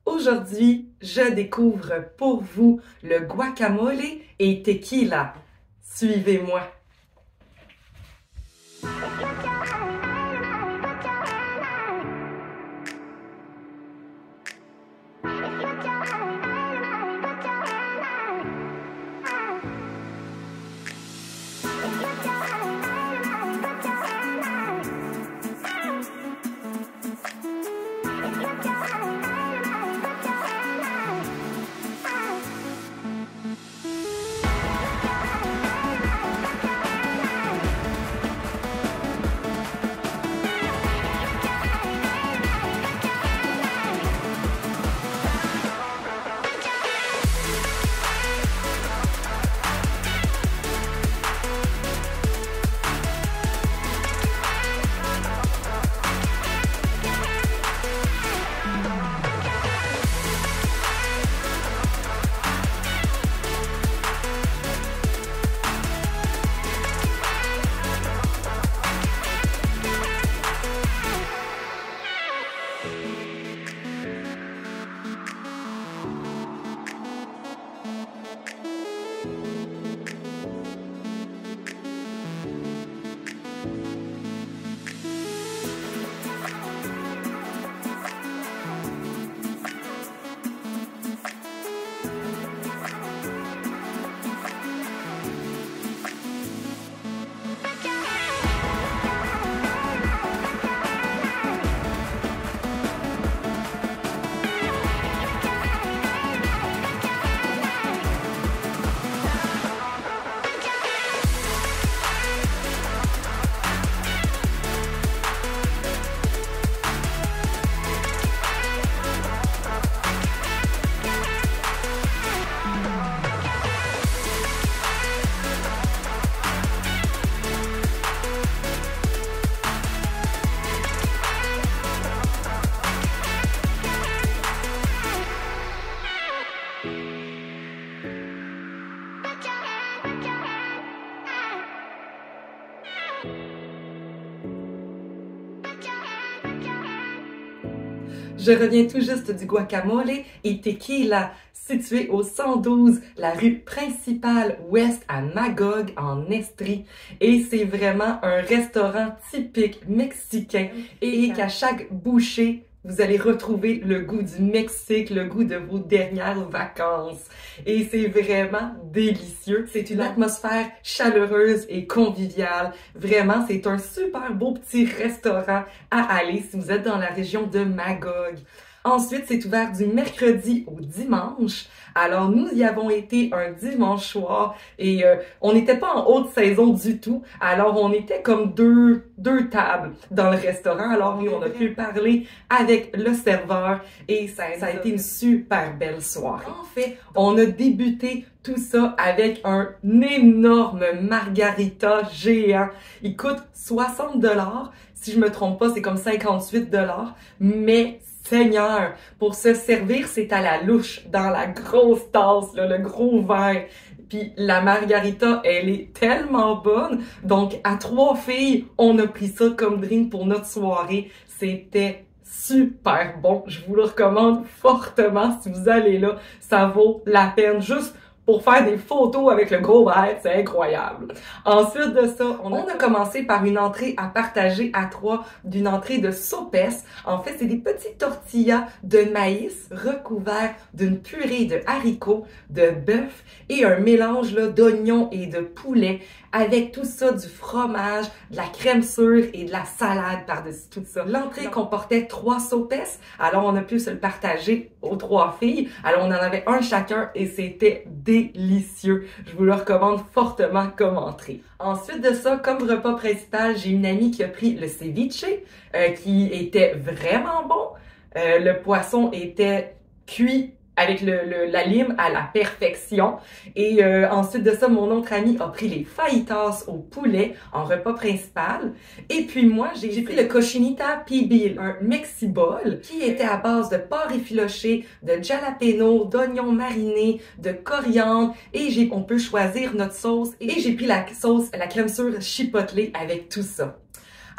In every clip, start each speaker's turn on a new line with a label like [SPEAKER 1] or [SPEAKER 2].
[SPEAKER 1] Aujourd'hui, je découvre pour vous le guacamole et tequila. Suivez-moi. Je reviens tout juste du guacamole et tequila, situé au 112, la rue principale ouest à Magog, en Estrie. Et c'est vraiment un restaurant typique mexicain et qu'à chaque bouchée, vous allez retrouver le goût du Mexique, le goût de vos dernières vacances. Et c'est vraiment délicieux. C'est une atmosphère chaleureuse et conviviale. Vraiment, c'est un super beau petit restaurant à aller si vous êtes dans la région de Magog. Ensuite, c'est ouvert du mercredi au dimanche. Alors, nous y avons été un dimanche soir et on n'était pas en haute saison du tout. Alors, on était comme deux tables dans le restaurant. Alors, oui, on a pu parler avec le serveur et ça a été une super belle soirée. En fait, on a débuté tout ça avec un énorme margarita géant. Il coûte 60 $. Si je me trompe pas, c'est comme 58 $. Mais Seigneur, pour se servir, c'est à la louche, dans la grosse tasse, là, le gros verre. Puis la margarita, elle est tellement bonne. Donc, à 3 filles, on a pris ça comme drink pour notre soirée. C'était super bon. Je vous le recommande fortement. Si vous allez là, ça vaut la peine. Juste pour faire des photos avec le gros verre, c'est incroyable. Ensuite de ça, on a commencé par une entrée à partager à 3, d'une entrée de sopes. En fait, c'est des petites tortillas de maïs recouverts d'une purée de haricots, de bœuf et un mélange d'oignons et de poulet avec tout ça, du fromage, de la crème sûre et de la salade par-dessus tout ça. L'entrée comportait 3 sopes, alors on a pu se le partager aux 3 filles. Alors on en avait un chacun et c'était délicieux. Je vous le recommande fortement comme entrée. Ensuite de ça, comme repas principal, j'ai une amie qui a pris le ceviche, qui était vraiment bon. Le poisson était cuit avec la lime à la perfection. Et ensuite de ça, mon autre ami a pris les fajitas au poulet en repas principal. Et puis moi, j'ai pris le cochinita pibil, un Mexibol, qui était à base de porc effiloché, de jalapeno, d'oignons marinés, de coriandre. Et on peut choisir notre sauce. Et j'ai pris la sauce, la crème sûre chipotle avec tout ça.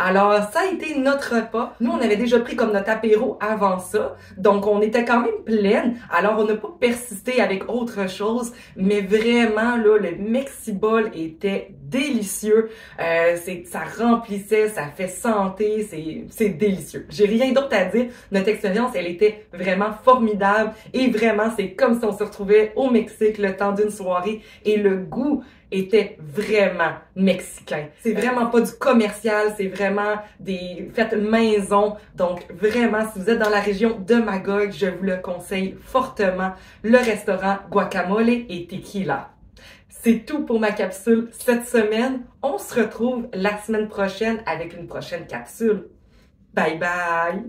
[SPEAKER 1] Alors, ça a été notre repas. Nous, on avait déjà pris comme notre apéro avant ça. Donc, on était quand même pleine. Alors, on n'a pas persisté avec autre chose. Mais vraiment, là, le Mexibol était délicieux. Ça remplissait, ça fait santé. C'est délicieux. J'ai rien d'autre à dire. Notre expérience, elle était vraiment formidable. Et vraiment, c'est comme si on se retrouvait au Mexique le temps d'une soirée. Et le goût était vraiment mexicain. C'est vraiment pas du commercial, c'est vraiment des fêtes maison. Donc vraiment, si vous êtes dans la région de Magog, je vous le conseille fortement, le restaurant Guacamole et Tequila. C'est tout pour ma capsule cette semaine. On se retrouve la semaine prochaine avec une prochaine capsule. Bye bye!